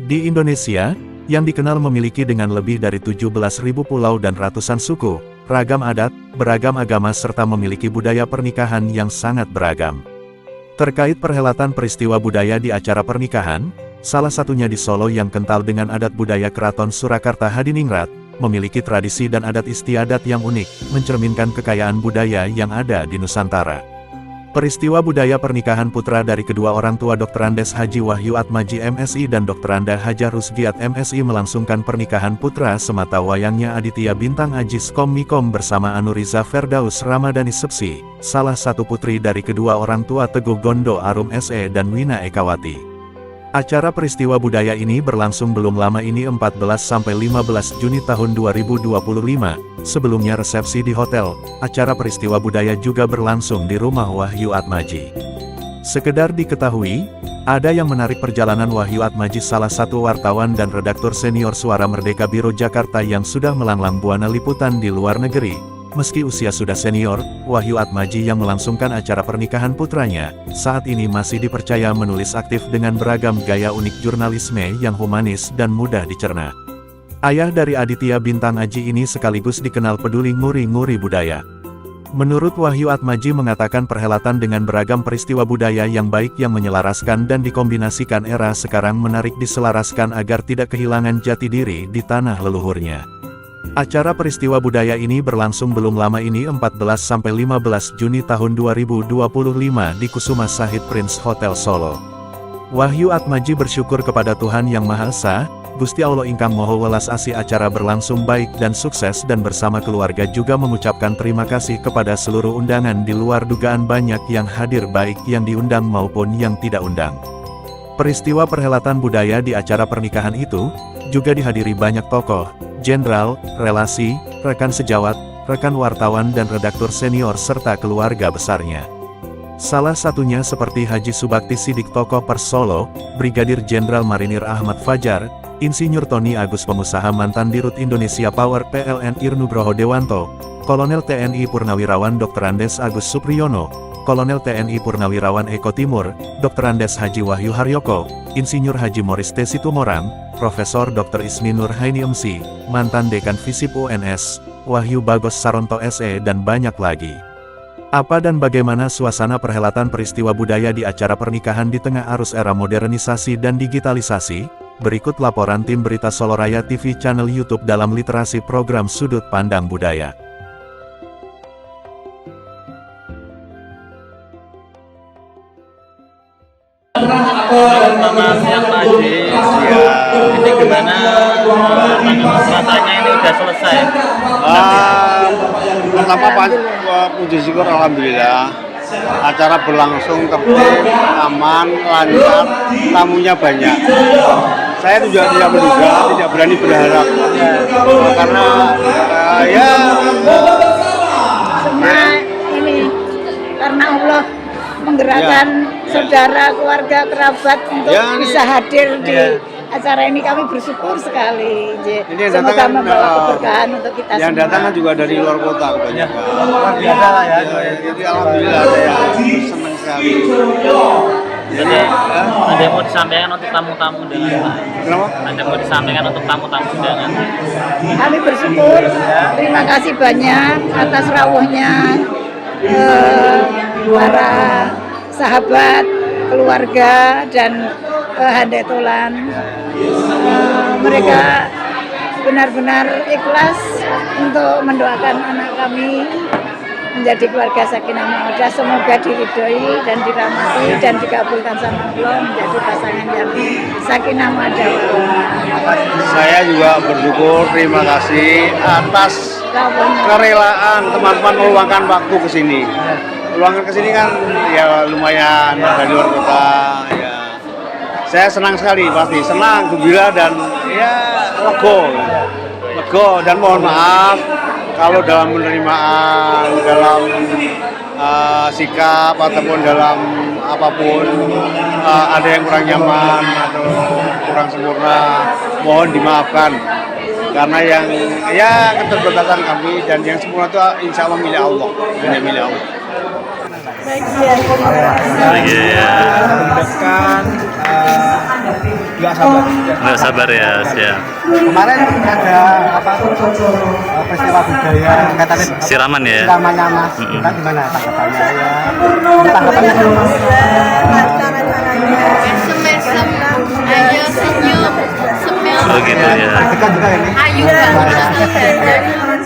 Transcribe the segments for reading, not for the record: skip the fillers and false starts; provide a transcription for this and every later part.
Di Indonesia, yang dikenal memiliki dengan lebih dari 17.000 pulau dan ratusan suku, ragam adat, beragam agama serta memiliki budaya pernikahan yang sangat beragam. Terkait perhelatan peristiwa budaya di acara pernikahan, salah satunya di Solo yang kental dengan adat budaya Keraton Surakarta Hadiningrat, memiliki tradisi dan adat istiadat yang unik, mencerminkan kekayaan budaya yang ada di Nusantara. Peristiwa budaya pernikahan putra dari kedua orang tua Dr. Andes Haji Wahyu Atmaji MSI dan Dr. Anda Haja Rusgiat MSI melangsungkan pernikahan putra semata wayangnya Aditya Bintang Ajis Mikom bersama Anuriza Ferdaus Ramadhani Sepsi, salah satu putri dari kedua orang tua Teguh Gondo Arum SE dan Wina Ekawati. Acara peristiwa budaya ini berlangsung belum lama ini 14-15 Juni tahun 2025, sebelumnya resepsi di hotel, acara peristiwa budaya juga berlangsung di rumah Wahyu Atmaji. Sekedar diketahui, ada yang menarik perjalanan Wahyu Atmaji salah satu wartawan dan redaktur senior Suara Merdeka Biro Jakarta yang sudah melanglang buana liputan di luar negeri. Meski usia sudah senior, Wahyu Atmaji yang melangsungkan acara pernikahan putranya, saat ini masih dipercaya menulis aktif dengan beragam gaya unik jurnalisme yang humanis dan mudah dicerna. Ayah dari Aditya Bintang Aji ini sekaligus dikenal peduli nguri-nguri budaya. Menurut Wahyu Atmaji mengatakan perhelatan dengan beragam peristiwa budaya yang baik yang menyelaraskan dan dikombinasikan era sekarang menarik diselaraskan agar tidak kehilangan jati diri di tanah leluhurnya. Acara peristiwa budaya ini berlangsung belum lama ini 14-15 Juni tahun 2025 di Kusuma Sahid Prince Hotel Solo. Wahyu Atmaji bersyukur kepada Tuhan Yang Maha Esa, Gusti Allah ingkang Maha Welas Asih acara berlangsung baik dan sukses dan bersama keluarga juga mengucapkan terima kasih kepada seluruh undangan di luar dugaan banyak yang hadir baik yang diundang maupun yang tidak undang. Peristiwa perhelatan budaya di acara pernikahan itu, juga dihadiri banyak tokoh, jenderal, relasi, rekan sejawat, rekan wartawan dan redaktur senior serta keluarga besarnya. Salah satunya seperti Haji Subakti Sidik tokoh Pers Solo, Brigadir Jenderal Marinir Ahmad Fajar, Insinyur Tony Agus pengusaha mantan Dirut Indonesia Power PLN Irnugroho Dewanto, Kolonel TNI Purnawirawan Dr. Andes Agus Supriyono, Kolonel TNI Purnawirawan Eko Timur, Dr. Andes Haji Wahyu Haryoko, Insinyur Haji Moris T. Situmorang, Profesor Dr. Ismi Nur Haini MC, mantan Dekan Visip UNS, Wahyu Bagos Saronto SE dan banyak lagi. Apa dan bagaimana suasana perhelatan peristiwa budaya di acara pernikahan di tengah arus era modernisasi dan digitalisasi? Berikut laporan tim berita Solo Raya TV channel YouTube dalam literasi program Sudut Pandang Budaya. Selamat siang Pak Haji. Ini gimana rasanya ini udah selesai? Pertama puji syukur alhamdulillah acara berlangsung tertib, aman, lancar, tamunya banyak. Saya juga tidak menduga, tidak berani berharap karena karena Allah menggerakkan saudara, keluarga, kerabat untuk bisa hadir di acara ini, kami bersyukur sekali. Semoga membawa keberkahan untuk kita semua. Yang datang kan juga dari luar kota kebanyakan. Luar biasa lah ya. Jadi alhamdulillah saya senang sekali. Jadi ada yang mau disampaikan untuk tamu-tamu undangan? Kenapa? Ada yang mau disampaikan untuk tamu-tamu undangan? Kami bersyukur, terima kasih banyak atas rawuhnya para sahabat, keluarga dan handetolan. Mereka benar-benar ikhlas untuk mendoakan anak kami menjadi keluarga sakinah mawaddah. Semoga diridhoi dan dirahmati dan dikabulkan sama Allah menjadi pasangan yang sakinah mawaddah. Saya juga bersyukur, terima kasih atas kerelaan teman-teman meluangkan waktu ke sini. Meluangkan ke sini kan ya lumayan dari luar kota ya. Saya senang sekali, pasti senang, gembira dan ya lego dan mohon maaf kalau dalam penerimaan, dalam sikap ataupun dalam apapun ada yang kurang nyaman atau kurang sempurna, mohon dimaafkan karena yang keterbatasan kami dan yang sempurna itu insya Allah milik Allah, hanya milik Allah. Baik, ya. Mendapatkan nggak sabar. Nggak sabar ya, siap. Kemarin ada festival budaya katanya Siraman ya. siramannya Mas. Kita gimana tanggapannya ya? Tanggapannya Mesem-mesem, ayo senyum, semel. Oh gitu ya. dekat juga ini. Ayo banget.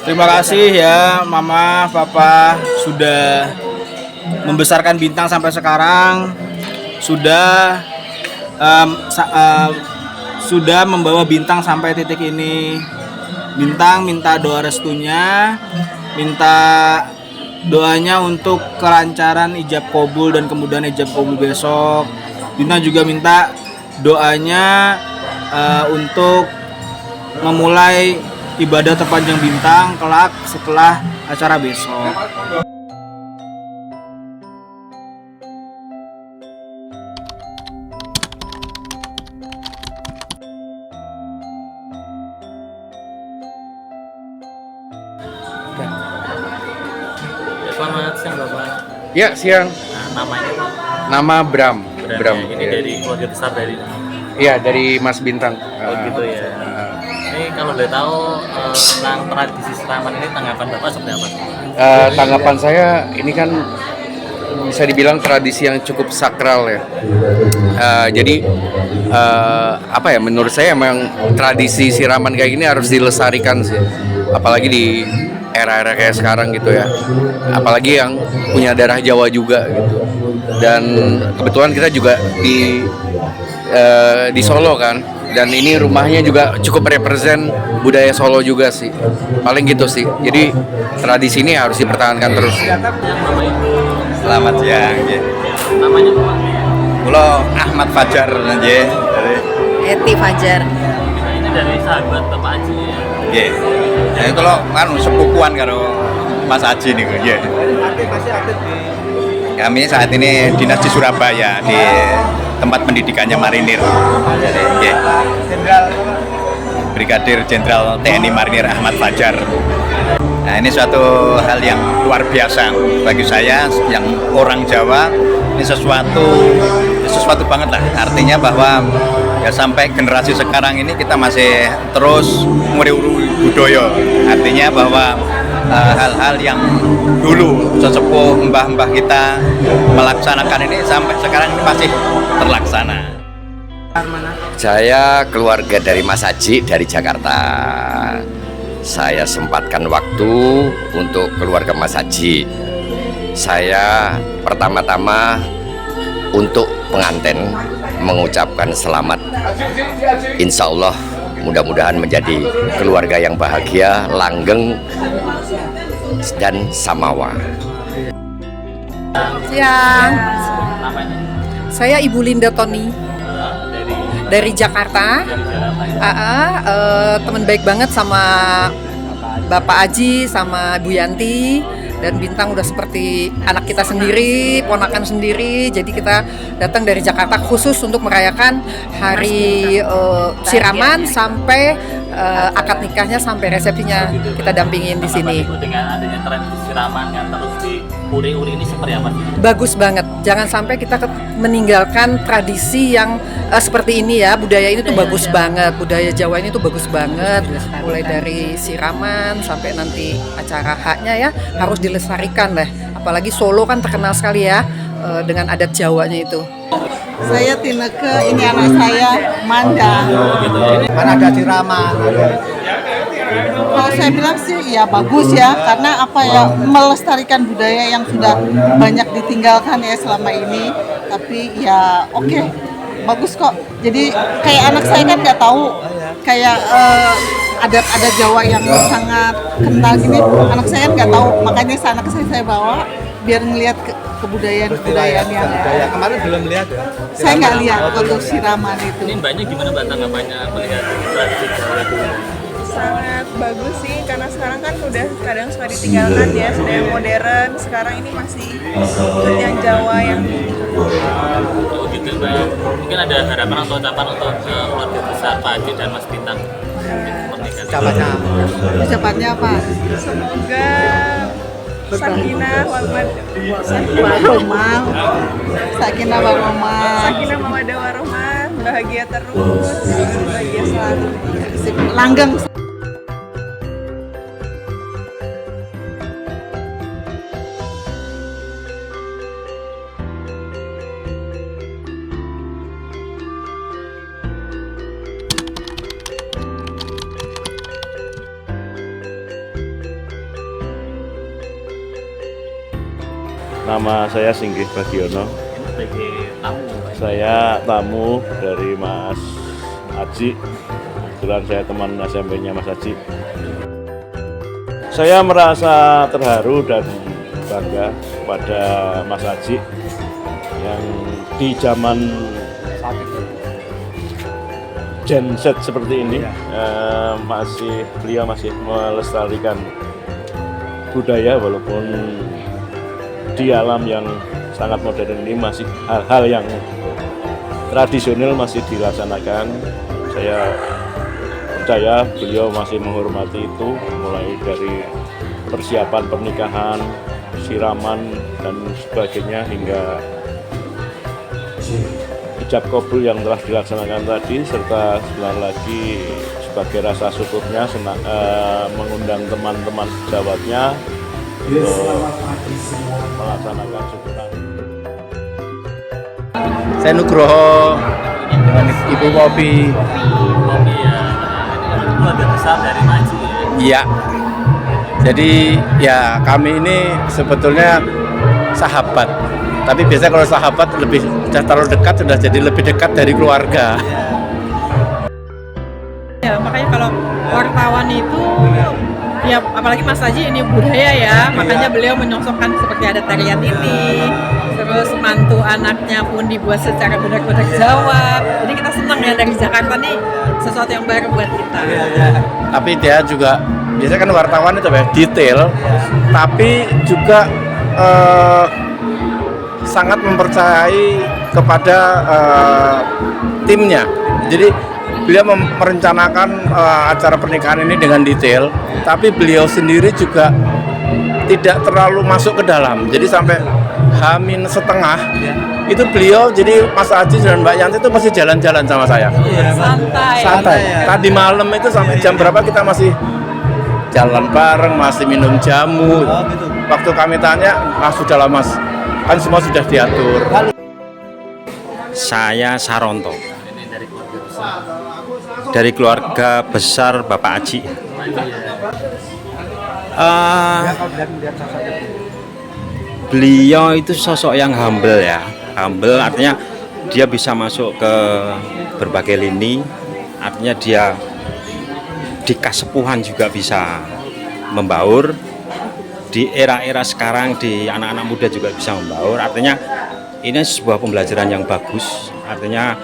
Terima kasih ya Mama, Papa sudah membesarkan Bintang sampai sekarang, sudah sudah membawa Bintang sampai titik ini. Bintang minta doa restunya, minta doanya untuk kelancaran ijab kabul dan kemudian ijab kabul besok. Bintang juga minta doanya untuk memulai ibadah terpanjang Bintang kelak setelah acara besok. Selamat siang Bapak. Ya, siang. Namanya Pak? Nama Bram. Bram. Ini dari keluarga besar dari. Iya, dari Mas Bintang. Oh gitu ya. Ini kalau boleh tahu tentang tradisi siraman ini tanggapan Bapak seperti apa? Tanggapan saya ini kan bisa dibilang tradisi yang cukup sakral ya. Jadi apa ya? Menurut saya memang tradisi siraman kayak gini harus dilestarikan sih. Apalagi di era-era kayak sekarang gitu ya. Apalagi yang punya darah Jawa juga gitu. Dan kebetulan kita juga di Solo kan. Dan ini rumahnya juga cukup represent budaya Solo juga sih. Paling gitu sih. Jadi tradisi ini harus dipertahankan terus. Selamat siang. Namanya Bapak? Kulo Ahmad Fajar nggih. Eti Fajar. Ini dari sahabat Bapak Haji ya. Nggih. Ya kulo kan sepupuan karo Mas Haji niku nggih. Kami saat ini dinas di Surabaya di tempat pendidikannya Marinir. Nggih. Brigadir Jenderal TNI Marinir Ahmad Fajar. Nah, ini suatu hal yang luar biasa bagi saya yang orang Jawa. Ini sesuatu banget lah. Artinya bahwa ya sampai generasi sekarang ini kita masih terus nguri-uri budaya. Artinya bahwa hal-hal yang dulu sesepuh mbah-mbah kita melaksanakan ini sampai sekarang ini masih terlaksana. Saya keluarga dari Mas Haji dari Jakarta. Saya sempatkan waktu untuk keluarga Mas Haji. Saya pertama-tama untuk pengantin mengucapkan selamat. Insya Allah mudah-mudahan menjadi keluarga yang bahagia, langgeng, dan samawa. Siang. Saya Ibu Linda Tony dari Jakarta. Teman baik banget sama Bapak Aji, sama Bu Yanti, dan Bintang udah seperti anak kita sendiri, ponakan sendiri. Jadi kita datang dari Jakarta khusus untuk merayakan hari siraman sampai akad nikahnya sampai resepsinya kita dampingin di sini. Dengan adanya tradisi siraman yang terus diuri-uri ini seperti apa sih? Bagus banget. Jangan sampai kita meninggalkan tradisi yang seperti ini ya. Budaya ini tuh bagus banget. Budaya Jawa ini tuh bagus banget. Mulai dari siraman sampai nanti acara haknya ya harus dilestarikan lah. Apalagi Solo kan terkenal sekali ya dengan adat Jawanya itu. Saya Tineke, ini anak saya Manda. Mana ada siraman. Kalau saya bilang sih ya bagus ya, karena apa ya, melestarikan budaya yang sudah banyak ditinggalkan ya selama ini. Tapi ya oke, bagus kok. Jadi kayak anak saya kan nggak tahu kayak adat-adat Jawa yang sangat kental gini. Anak saya kan nggak tahu, makanya anak saya bawa biar ngelihat kebudayaan yang Kemarin belum lihat ya. saya nggak lihat untuk siraman itu. Ini banyak gimana Mbak tanggapannya melihat tradisi Jawa itu? Sangat bagus sih, karena sekarang kan udah kadang suka ditinggalkan ya, sudah yang modern. Sekarang ini masih yang Jawa yang Oh gitu Mbak. Mungkin ada harapan atau ucapan untuk keluarga besar Pak Haji dan Mas Bintang. Ucapannya Ucapannya apa? semoga sakinah Sakinah warahmah. sakinah mawaddah warahmah, bahagia terus, bahagia selalu. Langgeng. Nama saya Singgih Bagiono. Sebagai tamu, Saya tamu dari Mas Aji. Kebetulan saya teman SMP-nya Mas Aji. Saya merasa terharu dan bangga pada Mas Aji yang di zaman Gen Z seperti ini beliau masih melestarikan budaya walaupun di alam yang sangat modern ini masih hal-hal yang tradisional masih dilaksanakan. Saya percaya beliau masih menghormati itu, mulai dari persiapan pernikahan, siraman dan sebagainya hingga ijab kabul yang telah dilaksanakan tadi, serta setelah lagi sebagai rasa syukurnya mengundang teman-teman sejawatnya untuk melaksanakan syukuran. Saya Nugroho dengan Ibu Popi. Kopi ya, keluarga besar dari Maji ya. Iya. Jadi ya kami ini sebetulnya sahabat. Tapi biasanya kalau sahabat sudah terlalu dekat, sudah jadi lebih dekat dari keluarga. Ya, makanya kalau wartawan itu ya apalagi Mas Haji ini budaya ya, makanya beliau menyongsongkan seperti ada tarian ini, terus mantu anaknya pun dibuat secara benar-benar Jawa. Jadi kita senang ya dari Jakarta nih, sesuatu yang baru buat kita. Tapi dia juga biasanya kan wartawan itu ya detail, tapi juga sangat mempercayai kepada timnya. Jadi beliau merencanakan acara pernikahan ini dengan detail, tapi beliau sendiri juga tidak terlalu masuk ke dalam. Jadi sampai H-1 itu beliau, jadi Mas Aji dan Mbak Yanti itu masih jalan-jalan sama saya. Santai. Tadi malam itu sampai jam berapa kita masih jalan bareng, masih minum jamu. Waktu kami tanya, sudah lah Mas, kan semua sudah diatur. Saya Saronto. Dari keluarga besar Bapak Aji. Beliau itu sosok yang humble ya. Humble artinya dia bisa masuk ke berbagai lini. Artinya dia di kasepuhan juga bisa membaur. Di era-era sekarang di anak-anak muda juga bisa membaur. Artinya ini sebuah pembelajaran yang bagus. Artinya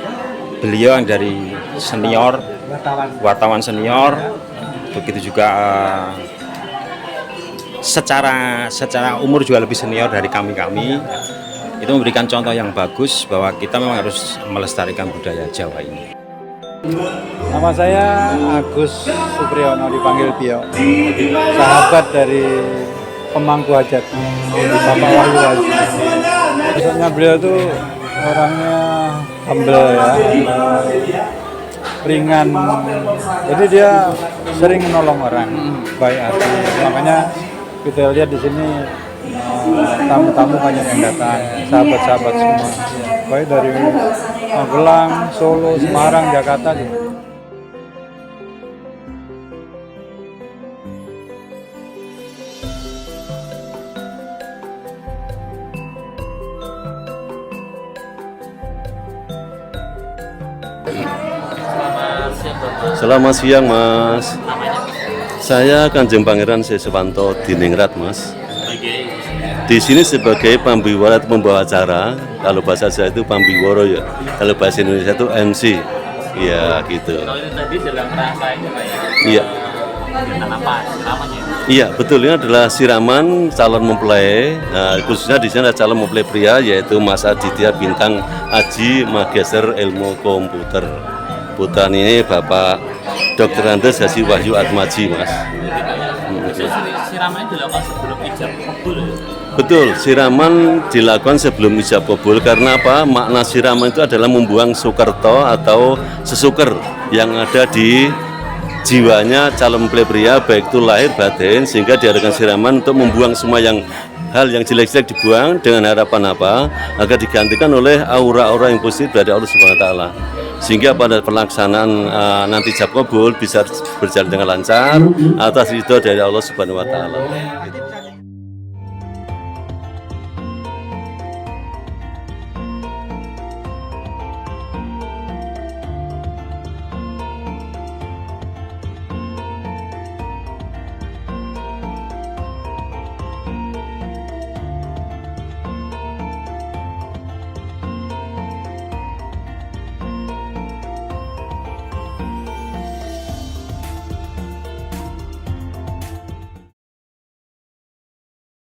beliau yang dari senior, wartawan senior, begitu juga secara umur juga lebih senior dari kami, itu memberikan contoh yang bagus bahwa kita memang harus melestarikan budaya Jawa ini. Nama saya Agus Supriyono, dipanggil Pio, sahabat dari pemangku hajat di Bapak Wahyu Haji. Maksudnya beliau tuh orangnya humble ya, ringan, jadi dia sering menolong orang, baik hati. Makanya kita lihat di sini tamu-tamu banyak yang datang, sahabat-sahabat semua, baik dari Magelang, Solo, Semarang, Jakarta juga. Selamat siang Mas. Saya Kanjeng Pangeran Seswanto Diningrat Mas. Di sini sebagai pambiwara atau pembawa acara. Kalau bahasa saya itu pambiworo ya. Kalau bahasa Indonesia itu MC. Ya gitu. Kalau ini tadi dalam rangka ini Pak ya. Iya. Apa namanya? Iya betul, ini adalah siraman calon mempelai. Nah, khususnya di sini ada calon mempelai pria yaitu Mas Aditya Bintang Aji Magister Ilmu Komputer. Putra ini Bapak Dr. Andes Haji Wahyu Atmaji Mas. Siramannya dilakukan sebelum ijab kabul. Betul, siraman dilakukan sebelum ijab kabul karena apa? Makna siraman itu adalah membuang sukerto atau sesuker yang ada di jiwanya calon mempelai pria, baik itu lahir batin, sehingga diadakan siraman untuk membuang semua hal yang jelek-jelek dibuang dengan harapan apa? Agar digantikan oleh aura-aura yang positif dari Allah Subhanahu wa taala. Sehingga pada pelaksanaan nanti ijab kabul bisa berjalan dengan lancar atas ridho dari Allah Subhanahu wa taala.